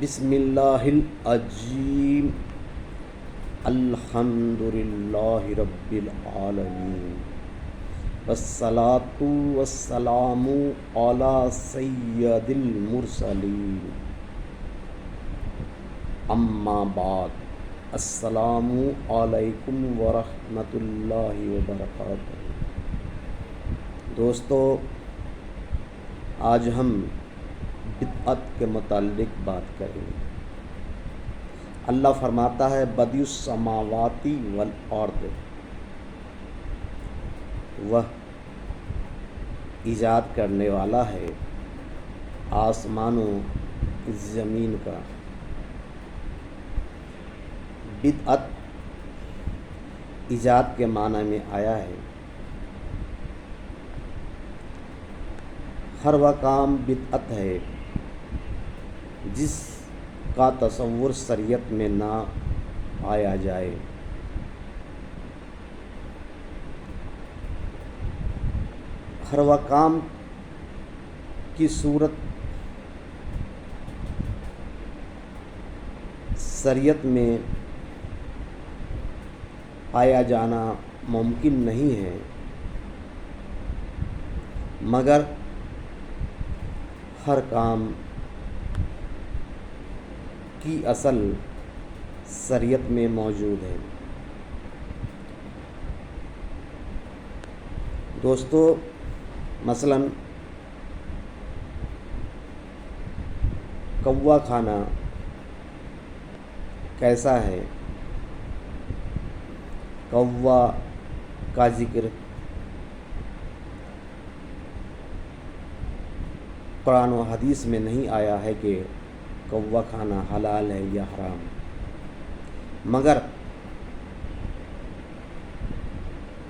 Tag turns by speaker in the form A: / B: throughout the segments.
A: بسم اللہ العظیم الحمد للہ رب العالمین والصلاة والسلام علی سید المرسلین اما بعد السلام علیکم ورحمۃ اللہ وبرکاتہ۔ دوستو، آج ہم بدعت کے متعلق بات کریں گے۔ اللہ فرماتا ہے بدیع السماوات والارض، وہ ایجاد کرنے والا ہے آسمانوں زمین کا۔ بدعت ایجاد کے معنی میں آیا ہے ہر وہ کام بدعت ہے جس کا تصور شریعت میں نہ پایا جائے۔ ہر وہ کام کی صورت شریعت میں پایا جانا ممکن نہیں ہے، مگر ہر کام کی اصل شریعت میں موجود ہے۔ دوستو، مثلاً کوا کھانا کیسا ہے؟ کوا کا ذکر قرآن و حدیث میں نہیں آیا ہے کہ کوا کھانا حلال ہے یا حرام، مگر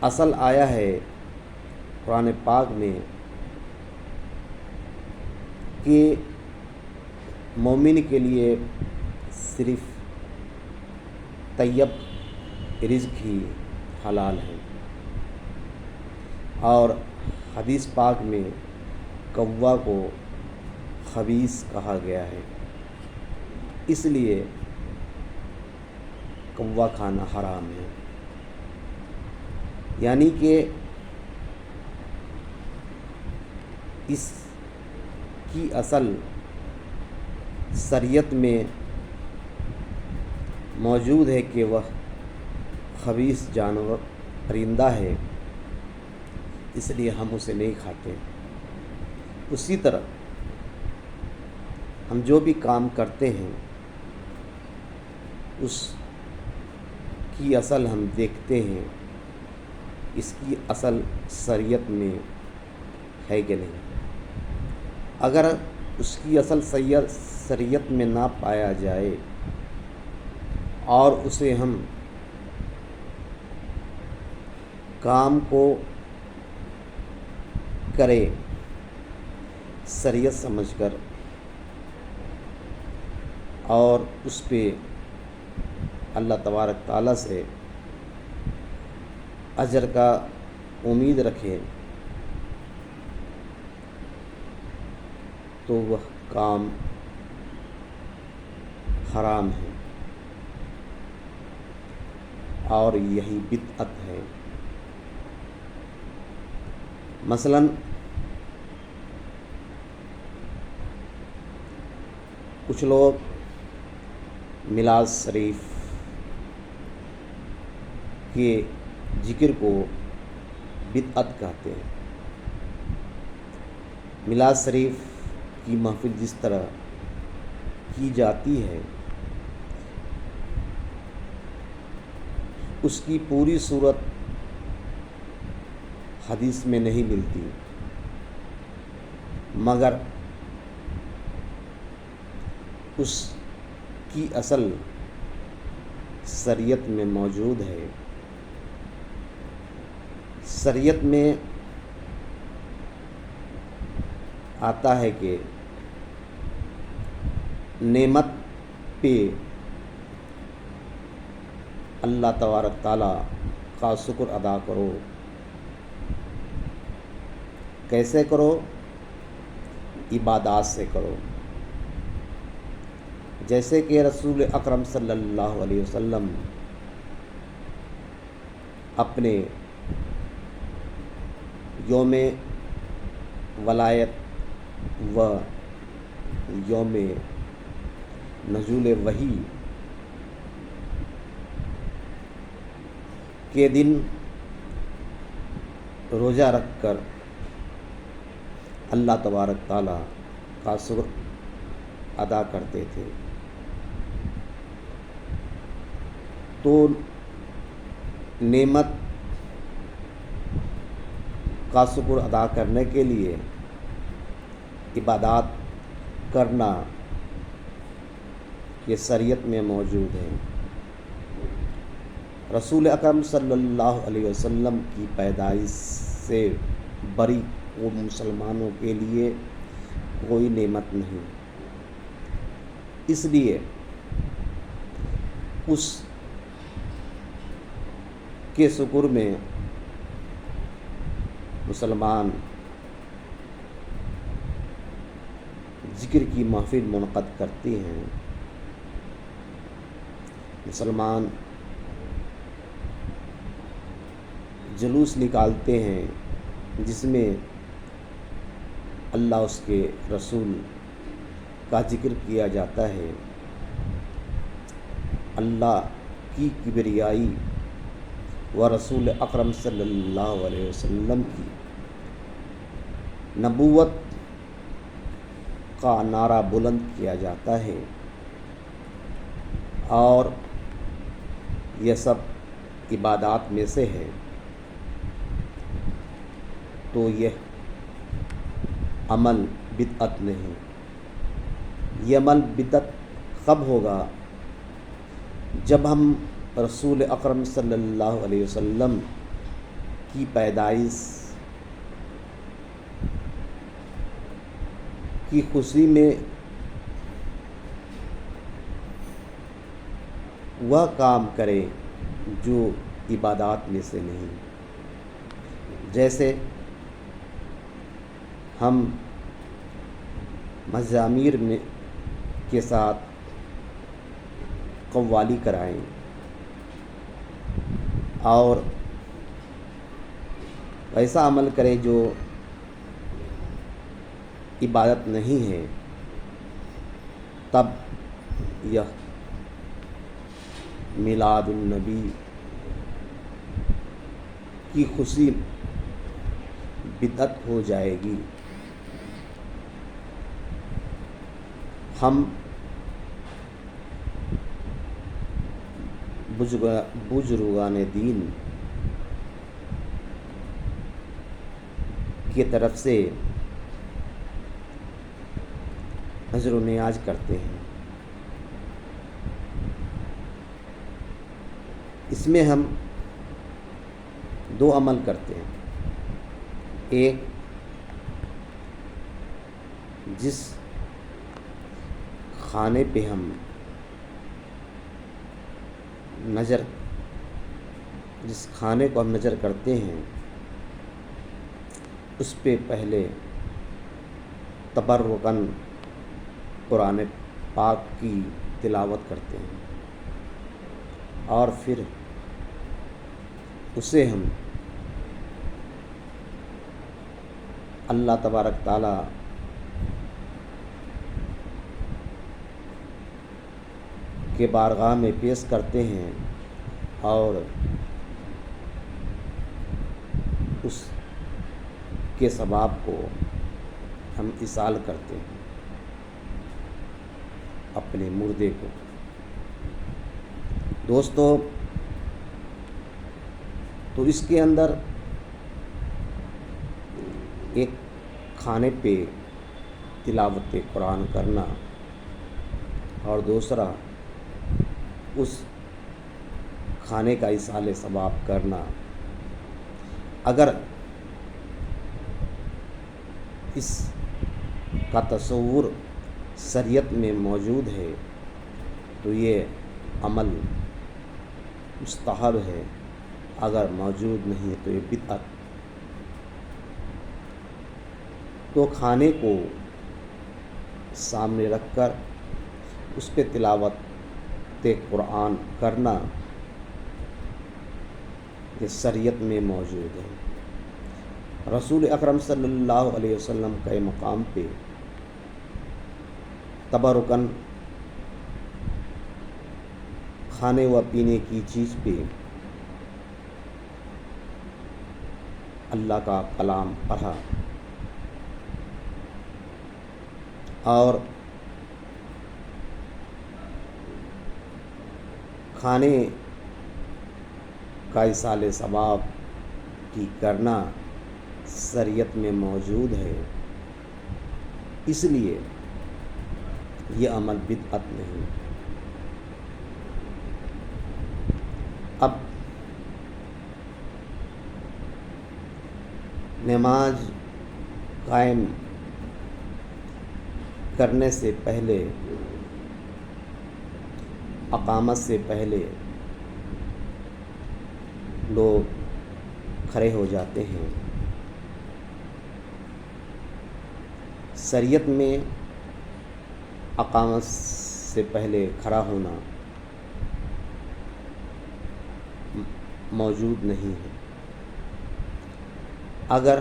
A: اصل آیا ہے قرآن پاک میں کہ مومن کے لیے صرف طیب رزق ہی حلال ہے، اور حدیث پاک میں کوا کو خبیث کہا گیا ہے، اس لیے کوا کھانا حرام ہے۔ یعنی کہ اس کی اصل شریعت میں موجود ہے کہ وہ خبیث جانور پرندہ ہے، اس لیے ہم اسے نہیں کھاتے۔ اسی طرح ہم جو بھی کام کرتے ہیں اس کی اصل ہم دیکھتے ہیں، اس کی اصل شریعت میں ہے کہ نہیں۔ اگر اس کی اصل شریعت میں نہ پایا جائے اور اسے ہم کام کو کرے شریعت سمجھ کر اور اس پہ اللہ تبارک تعالیٰ سے اجر کا امید رکھے، تو وہ کام حرام ہے اور یہی بدعت ہے۔ مثلاً کچھ لوگ میلاد شریف کے ذکر کو بدعت کہتے ہیں۔ میلاد شریف کی محفل جس طرح کی جاتی ہے اس کی پوری صورت حدیث میں نہیں ملتی، مگر اس کی اصل شریعت میں موجود ہے۔ شریعت میں آتا ہے کہ نعمت پہ اللہ تبارک تعالیٰ کا شکر ادا کرو۔ کیسے کرو؟ عبادات سے کرو۔ جیسے کہ رسول اکرم صلی اللہ علیہ وسلم اپنے یوم ولایت و یوم نزول وحی کے دن روزہ رکھ کر اللہ تبارک تعالیٰ کا شکر ادا کرتے تھے۔ تو نعمت کا شکر ادا کرنے کے لیے عبادات کرنا یہ شریعت میں موجود ہے۔ رسول اکرم صلی اللہ علیہ وسلم کی پیدائش سے بری وہ مسلمانوں کے لیے کوئی نعمت نہیں، اس لیے اس کے شکر میں مسلمان ذکر کی محفل منعقد کرتے ہیں، مسلمان جلوس نکالتے ہیں جس میں اللہ اس کے رسول کا ذکر کیا جاتا ہے، اللہ کی کبریائی و رسول اکرم صلی اللہ علیہ وسلم کی نبوت کا نعرہ بلند کیا جاتا ہے، اور یہ سب عبادات میں سے ہے۔ تو یہ عمل بدعت نہیں، یہ عمل بدعت کب ہوگا؟ جب ہم رسول اکرم صلی اللہ علیہ وسلم کی پیدائش کی خوشی میں وہ کام کرے جو عبادات میں سے نہیں، جیسے ہم مزامیر میں کے ساتھ قوالی کرائیں اور ایسا عمل کریں جو عبادت نہیں ہے، تب یہ میلاد النبی کی خوشی بدعت ہو جائے گی۔ ہم بزرگان دین کی طرف سے نذر و نیاز کرتے ہیں، اس میں ہم دو عمل کرتے ہیں۔ ایک، جس کھانے پہ ہم جس کھانے کو ہم نظر کرتے ہیں اس پہ پہلے تبرکاً قرآن پاک کی تلاوت کرتے ہیں، اور پھر اسے ہم اللہ تبارک تعالیٰ کے بارگاہ میں پیش کرتے ہیں اور اس کے ثواب کو ہم ایصال کرتے ہیں اپنے مردے کو۔ دوستو، تو اس کے اندر ایک کھانے پہ تلاوت قرآن کرنا اور دوسرا اس کھانے کا ایصال ثواب کرنا، اگر اس کا تصور شریعت میں موجود ہے تو یہ عمل مستحب ہے، اگر موجود نہیں ہے تو یہ بدعت۔ تو کھانے کو سامنے رکھ کر اس پہ تلاوت قرآن کرنا یہ شریعت میں موجود ہے۔ رسول اکرم صلی اللہ علیہ وسلم کے مقام پہ تبرکاً کھانے و پینے کی چیز پہ اللہ کا کلام پڑھا اور کھانے کا ایصال ثواب کی کرنا شریعت میں موجود ہے، اس لیے یہ عمل بدعت نہیں۔ اب نماز قائم کرنے سے پہلے، اقامت سے پہلے لوگ کھڑے ہو جاتے ہیں۔ شریعت میں اقامت سے پہلے کھڑا ہونا موجود نہیں ہے۔ اگر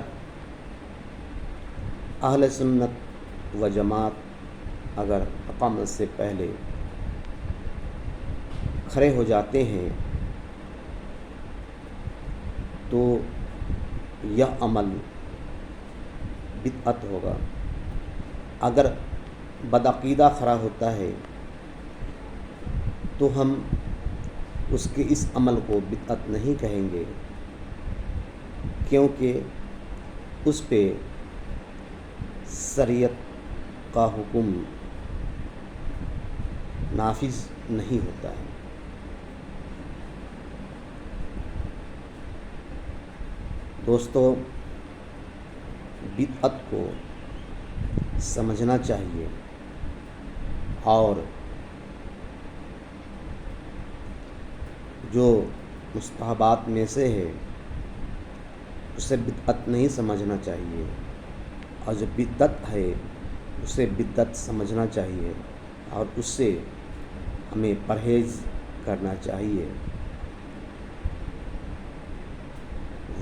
A: اہل سنت و جماعت اگر اقامت سے پہلے کھڑے ہو جاتے ہیں تو یہ عمل بدعت ہوگا۔ اگر بدعقیدہ کھڑا ہوتا ہے تو ہم اس کے اس عمل کو بدعت نہیں کہیں گے، کیونکہ اس پہ شریعت کا حکم نافذ نہیں ہوتا ہے۔ دوستو، بدعت کو سمجھنا چاہیے اور جو مستحبات میں سے ہے اسے بدعت نہیں سمجھنا چاہیے، اور جو بدعت ہے اسے بدعت سمجھنا چاہیے اور اس سے ہمیں پرہیز کرنا چاہیے۔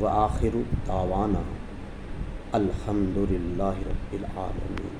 A: وآخر دعوانا الحمد للہ رب العالمین۔